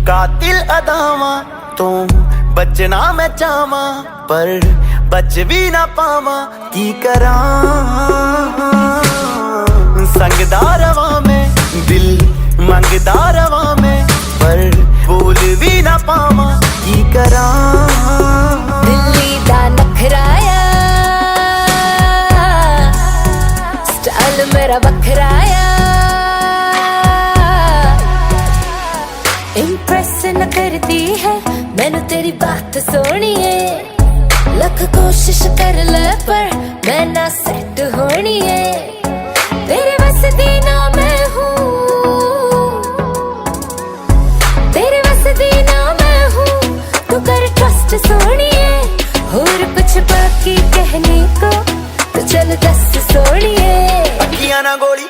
कातिल अदावां तो बचना मैं चाहवां पर बच भी ना पावां की करां। संगदा रवां मैं दिल मंगदा रवां मैं पर बोल भी ना पावां की करां। दिल्ली दा नखराया स्टाइल मेरा बखराया। इम्प्रेस न करती है मैनू तेरी बात सोहनी है। लख कोशिश कर ले पर मैं ना सेट होनी है। तेरे बस दी ना मैं हूँ, तेरे बस दी ना मैं हूँ। तू कर ट्रस्ट सोहणीए होर कुछ बाकी कहने को तो चल दस सोहणीए। अखियां ना गोली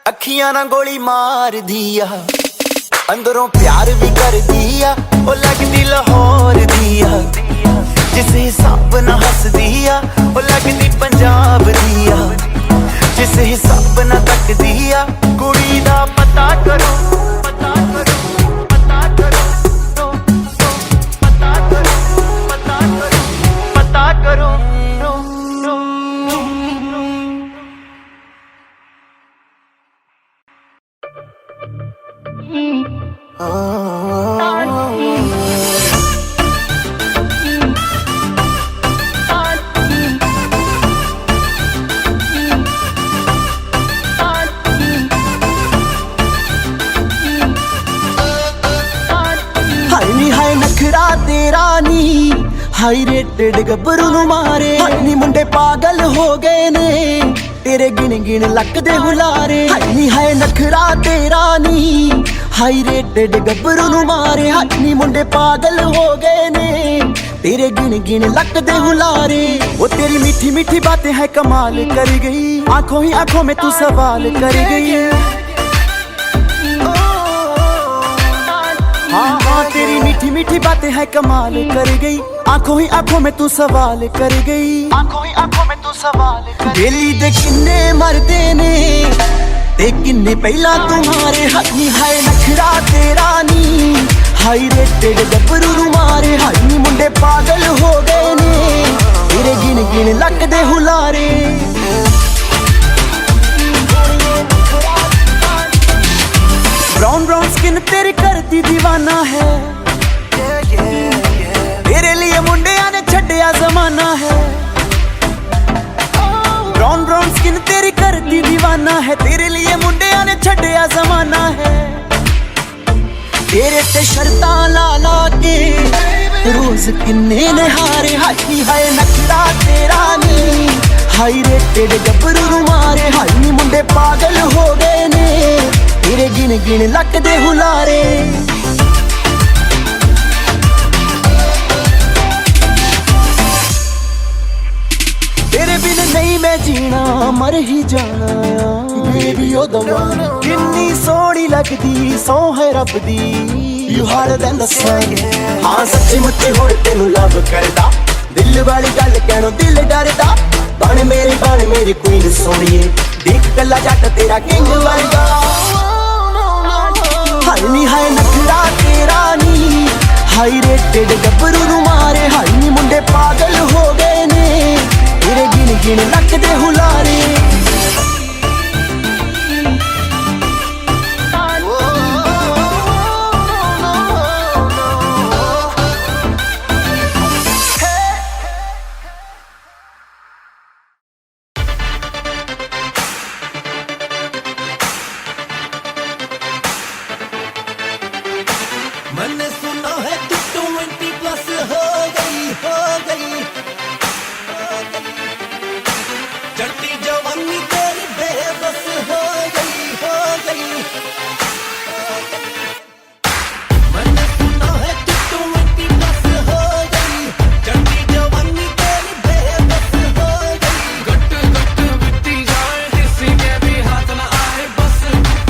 अखियां ना गोली मार दिया अंदरों प्यार भी कर दिया। ओ लगदी लाहौर दिया जिस हिसाब न हस दिया। ओ लगदी पंजाब दिया जिस हिसाब न तक दिया। कुड़ी दा पता करो पता करो पता करो पता करो पता करो पता करो। हाय नखरा तेरा नी हाई रेटेड गब्बरू नू मारे। नी मुंडे पागल हो गए ने तेरे गिन गिन लक दे हुलारे। हाय नखरा तेरा नी हाई रेटेड गब्बरू नू मारे। नी मुंडे पागल हो गए ने तेरे गिन गिन लक दे हुलारे। वो तेरी मीठी मीठी बातें है कमाल कर गई। आंखों ही आंखों में तू सवाल कर गई। हाँ हाँ तेरी मीठी मीठी बातें है कमाल कर गई। आंखों ही आंखों में तू सवाल कर गई। आंखों ही आंखों में तू सवाल कर। दिल्ली दे किन्ने मरदे ने ते किन्ने पहला तुम्हारे। हाई हाय नखरा तेरा नी हाई रेटेड गब्बरू नू मारे। हाई मुंडे पागल हो गए ने तेरे गिन गिन लक दे हुलारे। ब्राउन ब्राउन स्किन तेरी करती दीवाना है। तेरे लिए मुंडिया ने छड्डिया जमाना है। ब्राउन ब्राउन स्किन तेरी करती दीवाना है। तेरे लिए मुंडिया ने छड्डिया जमाना है। तेरे ते शर्तां ला ला के रोज किन्ने ने हारे। हाई हाय नखरा तेरा नी हाई रेटेड गब्बरू नू मारे। हाई मुंडे पागल हो गए ने तेरे गिन गिन लक दे हुलारे तेरे बिन नहीं मैं जीना मर ही जाना बेबी ओ दवाना किन्नी सोहनी लगदी सौ है रब दी यू हार्डर देन द सन हाँ सच्ची मुच्ची हुण तेनू लव करदा दिल वाली गल कहणों दिल डरदा बन मेरी क्वीन सोहणीए देख कल्ला जट तेरा किंग वर्गा हाय नी हाय नखरा तेरा नी हाई रेटेड गब्बरू नू मारे हाय नी मुंडे पागल हो गए ने तेरे गिन गिन लक दे हुलारे मैंने सुना है तू 20+ हो गई चढ़ती जवानी तेरी बेबस हो गई मैंने सुना है तू 20+ हो गई चढ़ती जवानी तेरी बेबस हो गई गट बीती जाए किसी के भी हाथ ना आए बस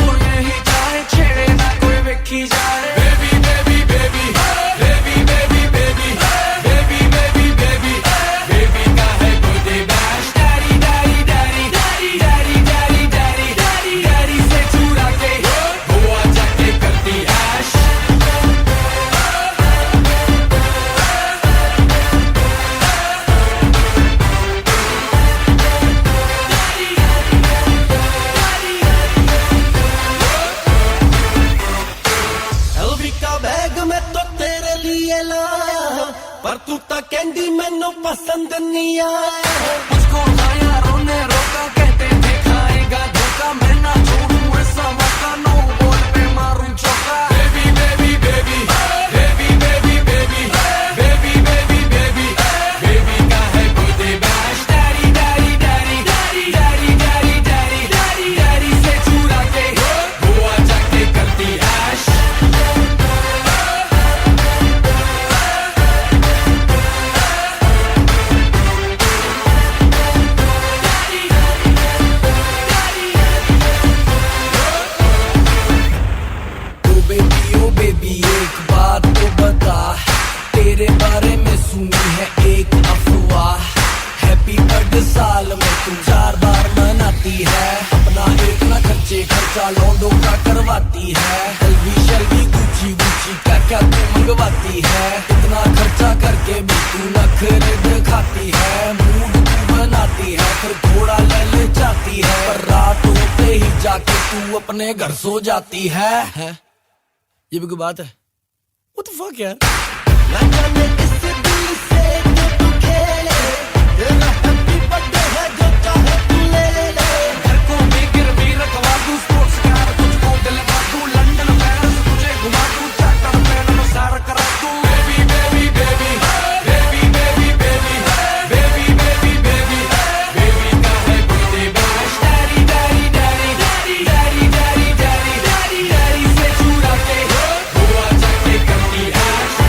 तू यही जाए छेड़े ना कोई वेखी जाए पर तू तो कहती मैनू पसंद नहीं आया मुझको यारों ने रोका कहते थे खाएगा धोखा मैं ना छोड़ूं ऐसा मौका नो बोल पे मारूं चौका baby baby baby baby baby baby baby baby baby baby का है गोदे बैश daddy daddy daddy daddy daddy daddy daddy daddy से चुरा के गोवा जाके करती ऐश एक बात तो बता तेरे बारे में सुनी है एक अफवाह हैप्पी बर्थडे साल में तू 4 बार मनाती है अपना एक ना खर्चा लौंडों का करवाती है शल्वी गुची क्या तू मंगवाती है इतना खर्चा करके भी तू नखरे दिखाती है मूड तू बनाती है फिर थोड़ा ले जाती है पर रात होते ही जाके तू अपने घर सो जाती है ये भी कोई बात है What the fuck यार ना जाने किस दिल से तू खेले तेरा हैप्पी बर्थडे है जो चाहे तू ले घर को भी गिरवी रखवा दूं स्पोर्ट्स कार तुझको दिलवा दूं लंदन पेरिस तुझे घुमा दूं चार्टर प्लेन सार करा दूं baby baby baby baby baby baby baby baby baby baby का है birthday bash daddy daddy daddy daddy daddy daddy daddy daddy से चुरा के गोवा जाके करती ऐश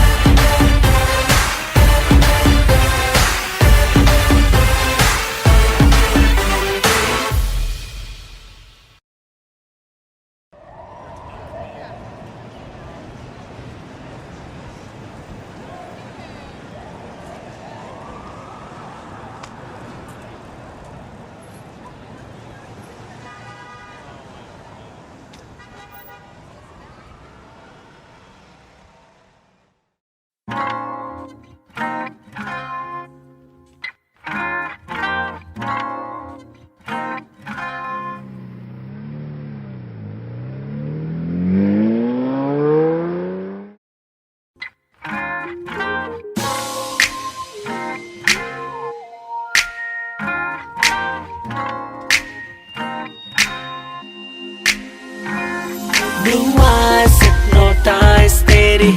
Blue eyes hypnotize तेरी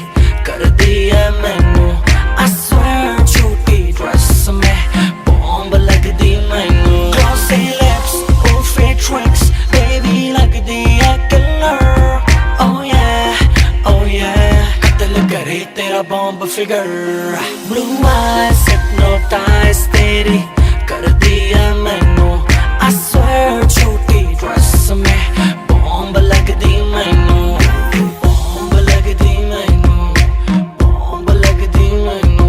कर दी है मैनू I swear झूठी ड्रेस में बॉम्ब लग दी मैनू Glossy lips, oh fake tricks Baby लग दी है killer figure Blue eyes hypnotize तेरी कर दिया मैनू I swear छोटी ड्रेस में बॉम्ब लगदी मैनू बॉम्ब लगदी मैनू बॉम्ब लगदी मैनू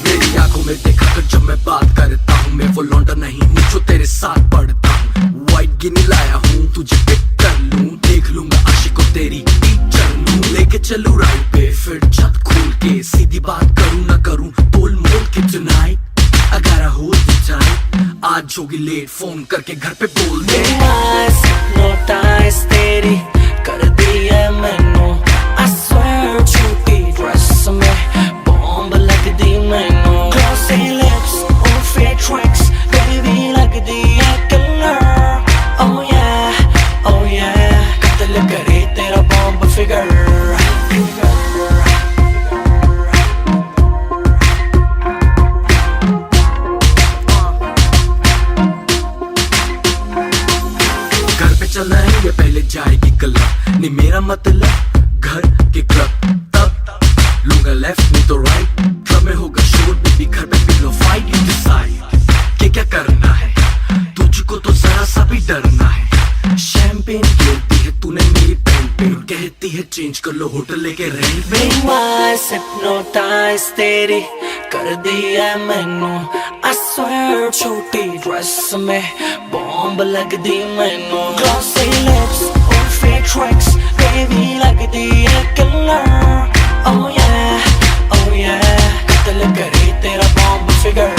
मेरी आंखों में देखा कर जब मैं बात करता हूँ मैं वो लौंडा नहीं हूँ जो तेरे साथ पढ़ता हूँ वाइट गिनी लाया हूँ तुझे पिक कर लूँ देख लूंगा आशिकों तेरी टीचर लूँ लेके चलूँ राइड पे फिर छत खोल के सीधी बात करूँ ना करूँ तोल मोल के tonight I gotta hold you tight आज होगी लेट फोन करके घर पे बोल दे hypnotize तेरी कर दिया मैनू I swear छोटी ड्रेस में बॉम्ब लगदी मैनू Glossy lips on fake tracks baby लगदी है killer Oh yeah कत्ल करे तेरा बॉम्ब फिगर चलना है या पहले जाएगी क्लब नहीं मेरा मतलब घर के क्लब तब लूंगा लेफ्ट नहीं तो राइट क्लब में होगा शोर बेबी घर पे पिलो फाइट यू डिसाइड क्या करना है तुझको तो जरा सा भी डरना है शैंपेन गिरती है तूने मेरी पैंट पे कहती है चेंज कर लो होटल लेके रेंट पे hypnotize तेरी कर दिया मैनू I swear छोटी ड्रेस में बॉम्ब लगदी मैनू Glossy lips on fake tracks baby लगदी है killer Oh yeah कत्ल करे तेरा बॉम्ब फिगर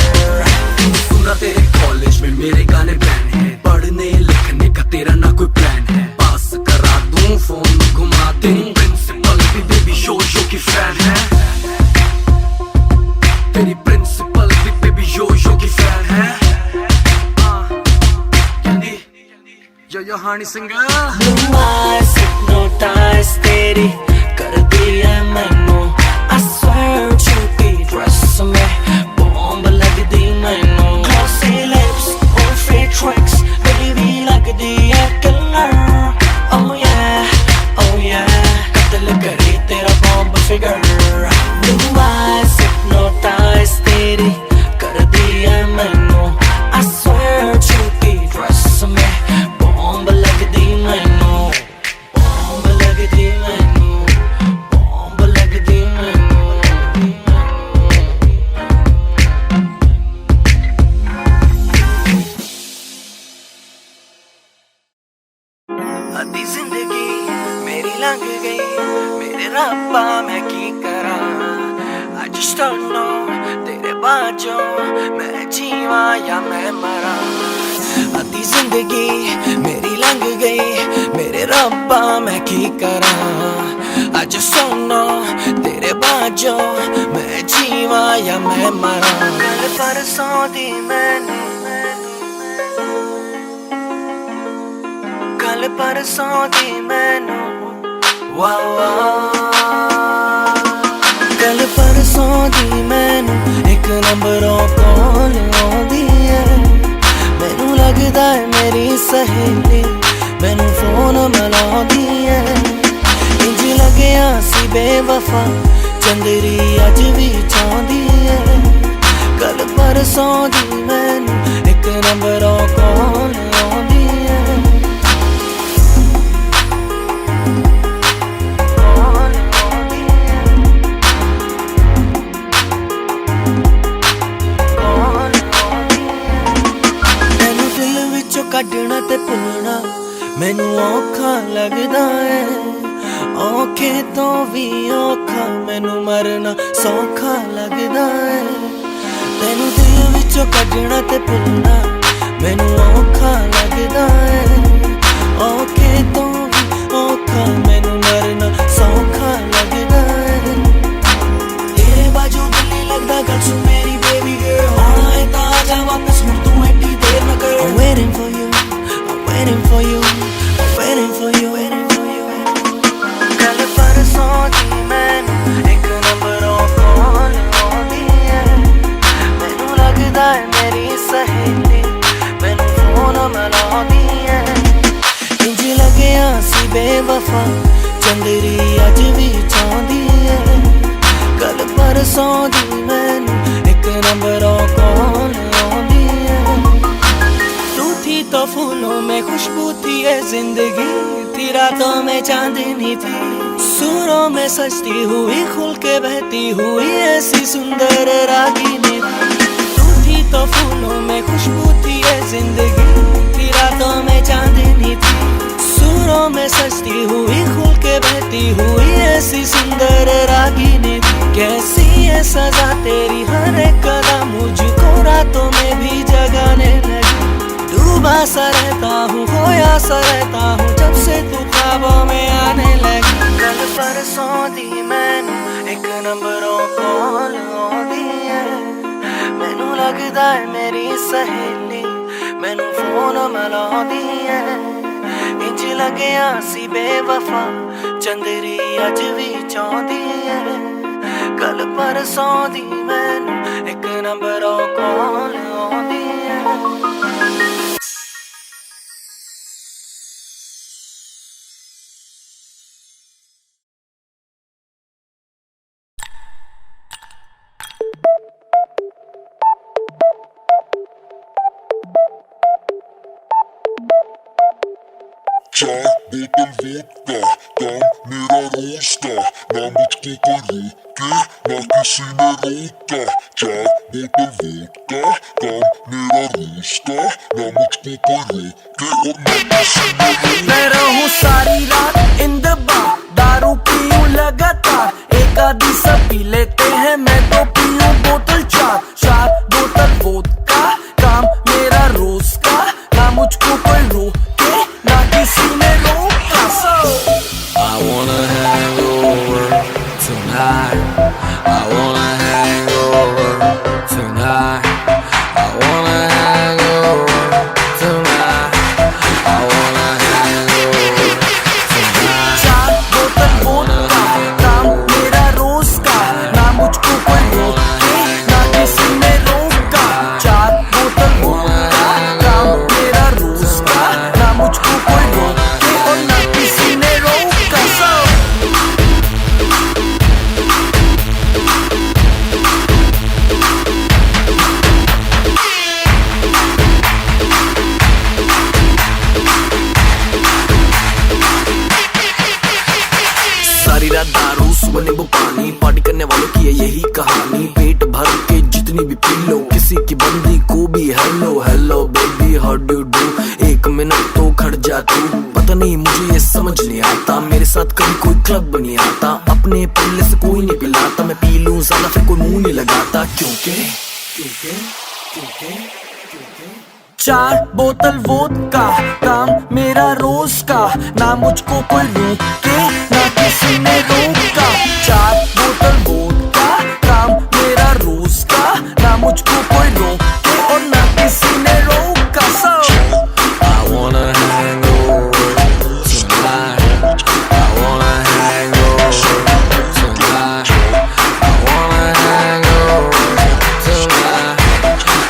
सुना तेरे कॉलेज में मेरे गाने बैन है पढ़ने लिखने का तेरा ना कोई प्लान है पास करा दूं फोन घुमा दूं प्रिंसिपल भी बेबी शो की फैन है तेरी प्रिंसिपल भी बेबी शो की फैन है यो हानी सिंगर Blue eyes hypnotize तेरी कर दिया मैनू I swear छोटी ड्रेस में बॉम्ब लगदी मैनू Glossy lips on fake tracks baby लगदी है killer Oh yeah कत्ल करे तेरा bomb figure Blue eyes hypnotize तेरी कर दिया मैनू I swear छोटी ड्रेस में बॉम्ब लगदी मैनू बॉम्ब लगदी मैनू बॉम्ब लगदी मैनू अधी जिंदगी मेरी लंघ गई मेरे रब्बा मैं की करा I just don't know तेरे बाजों मैं जीवा या मैं मरा अधी जिंदगी मेरी लंघ गई मेरे रब्बा मैं की करा I just don't know तेरे बाजों मैं जीवा या मैं मरा कल परसों दी मैनू कल परसों दी मैनू कल परसों दी मैनू एक नंबरों कॉल आउंदी है मैनू लगदा है मेरी सहेली मैनू फोन मिलाउंदी है इंज लगया सी बेवफा चंदरी अज भी चाहती है कल परसों दी मैनू एक नंबरों कॉल आउंदी है ਕੱਢਣਾ ਤੇ ਭੁੱਲਣਾ ਮੈਨੂੰ ਔਖਾ ਲੱਗਦਾ ਏ ਔਖੇ ਤੋਂ ਵੀ ਔਖਾ ਮੈਨੂੰ ਮਰਨਾ ਸੌਖਾ ਲੱਗਦਾ ਏ ਤੈਨੂੰ ਦਿਲ ਵਿੱਚੋਂ ਕੱਢਣਾ ਤੇ ਭੁੱਲਣਾ ਮੈਨੂੰ ਔਖਾ ਲੱਗਦਾ ਏ ਔਖੇ ਤੋਂ ਵੀ ਔਖਾ ਮੈਨੂੰ ਮਰਨਾ ਸੌਖਾ ਲੱਗਦਾ ਏ ਤੇਰੇ ਬਾਝੋਂ ਦਿਲ ਨਹੀਂ ਲੱਗਦਾ ਗੱਲ ਸੁਣ ਮੇਰੀ ਬੇਬੀ ਗਰਲ ਆਉਣਾ ਏ ਤਾਂ ਆ ਜਾ ਵਾਪਸ ਹੁਣ ਤੂੰ ਐਡੀ ਦੇਰ ਨਾ ਕਰ I'm waiting for you waiting for you, waiting for you, waiting for you. कल परसों दी मैनू एक नंबरों कॉल आउंदी है मैनू लगदा है मेरी सहेली मैनू फोन मिलाउंदी है चंदरी अज भी चाहती है कल परसों दी मैनू एक नंबरों कॉल आंदी है तू थी तो फूलों में खुशबू थी है जिंदगी थी रातों में चांदनी थी सूरों में सजती हुई खुल के बहती हुई ऐसी सुंदर रागिनी तू थी तो फूलों में खुशबू थी है जिंदगी थी रातों में चांदनी थी सूरों में सजती हुई खुल के बहती हुई ऐसी सुंदर रागिनी कैसी है सजा तेरी हर एक कदम मुझको रातों में भी जगाने लगी डूबा सा रहता हूँ खोया सा रहता हूँ जब से तू ख्वाबों में आने लगी कल परसों दी मैनू एक नंबरों कॉल आंदी है मैनू लगदा है मेरी सहेली मैनू फोन मिलांदी है इंज लग्या सी बेवफा चंदरी अज भी चाहती है कल परसों दी मैनू एक नंबरों कॉल आंदी है चार बोतल वोडका काम मेरा रोज का ना मुझको कोई रोके ना किसी ने रोका चार बोतल वोडका काम मेरा रोज का ना मुझको कोई रोके और ना किसी ने रोका मैं रहूं सारी रात इन द बार दारू पीऊं लगातार एक आधी सब पी लेते हैं मैं तो पीऊं बोतल चार बोतल वोडका काम मेरा रोज का ना मुझको कोई रोके ना किसी ने रोका I wanna hang over tonight. I wanna hang over tonight. I wanna hang over tonight. I wanna hang over tonight. चार बोतल वोडका काम मेरा रोज का ना मुझको कोई रोके ना किसी ने रोका चार बोतल वोडका काम मेरा रोज का ना मुझको कोई रोके और ना किसी ने रोका सारी रात दारू सुबह नींबू पानी पार्टी करने वालों की है यही कहानी पेट भर के जितनी भी पी लो किसी की बंदी को भी hello hello baby how do do एक मिनट तो खड़ जा तू पता नहीं मुझे ये समझ नहीं आता मेरे साथ कभी कोई क्लब नहीं आता अपने पल्ले से कोई नहीं पिलाता मैं पी लूं ज्यादा फिर कोई मुंह नहीं लगाता क्योंकि चार बोतल वोडका काम मेरा रोज का ना मुझको कोई रोके ना किसी ने रोका चार बोतल वोडका काम मेरा रोज का ना मुझको कोई रोके और ना किसी ने रोका I wanna hang over tonight. I wanna hang over tonight. I wanna hang over tonight.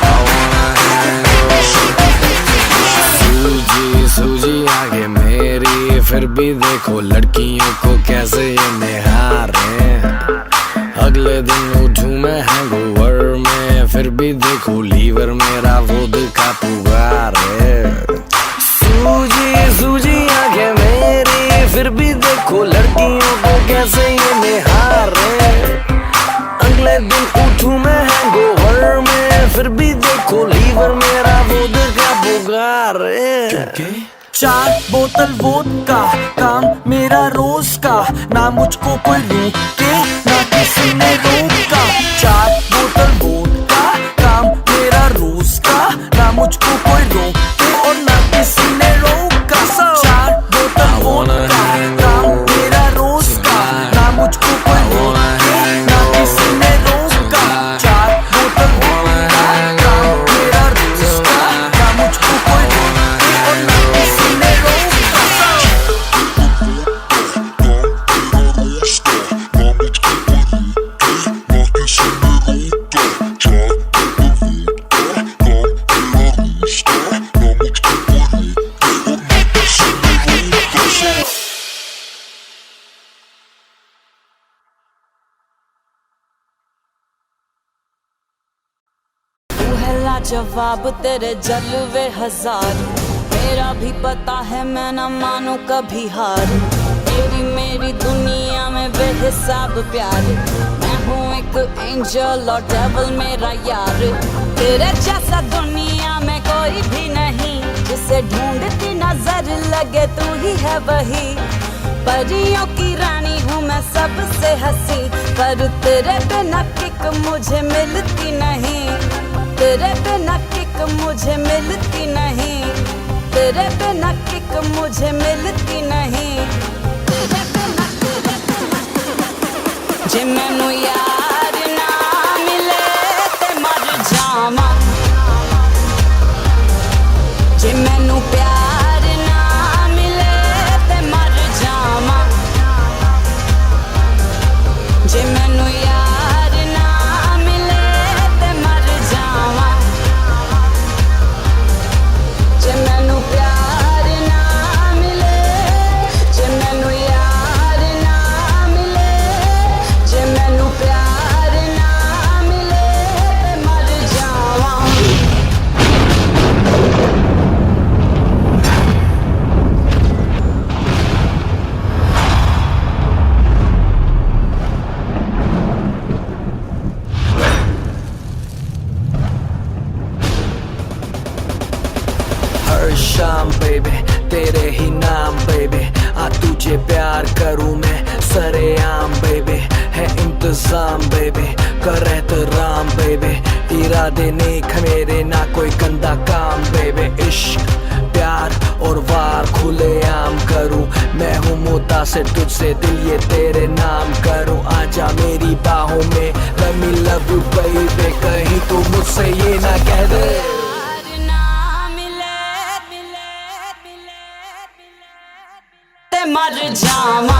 I wanna hang over. सूजी आगे मेरी फिर भी देखो लड़कियों को कैसे ये निहारे अगले दिन उठूं मैं हैंगओवर में फिर भी देखो लीवर मेरा वोडका पुकार है सूजी आगे मेरी फिर भी देखो लड़कियों को कैसे ये निहारे अगले दिन उठूं मैं हैंगओवर में फिर भी देखो लीवर मेरा वोडका पुकार है चार बोतल वोडका काम मेरा रोज का ना मुझको कोई रोके ना किसी ने रोका चार बोतल वोडका काम मेरा रोज का ना मुझको कोई रोके और ना किसी ने रोका चार बोतल वोडका काम मेरा रोज का ना मुझको कोई रोके ना किसी ने रोका चार बोतल वोडका काम मेरा रोज का ना मुझको कोई रोके और ना किसी ने रोका काम मेरा रोज का ना मुझको कोई रोके मेरा जवाब तेरे जलवे हजार। मेरा भी पता है मैं न मानू कभी हार। तेरी मेरी दुनिया में बेहिसाब प्यार। मैं हूँ एक एंजल और डेविल मेरा यार। तेरे जैसा दुनिया में कोई भी नहीं, जिसे ढूंढती नजर लगे तू ही है वही। परियों की रानी हूँ मैं सबसे हंसी, पर तेरे बिना किक मुझे मिलती नहीं। तेरे बिना किक मुझे मिलती नहीं। तेरे बिना किक मुझे मिलती नहीं। तेरे बिना जे मैनू यार ना मिले ते मर जावा। जे मैनू प्यार ना मिले ते मर जावा। जे मैनू यार ना मिले ते मर जावा। जे मैनू प्यार ना मिले, जे मैनू यार ना मिले, जे मैनू प्यार ना मिले ते मर जावा। हर शाम बेबे तेरे ही नाम बेबे, आ तुझे प्यार करूं मैं सरेआम बेबे। है इंतजाम बेबे कर एहतराम बेबे। इरादे नेक मेरे ना कोई गंदा काम बेबे। इश्क प्यार और वार खुले आम करूं। मैं हूँ मुतासिर तुझसे दिल ये तेरे नाम करूं। आजा मेरी बाहों में let me love you baby। कहीं तू मुझसे ये ना कह दे ते मर जावा।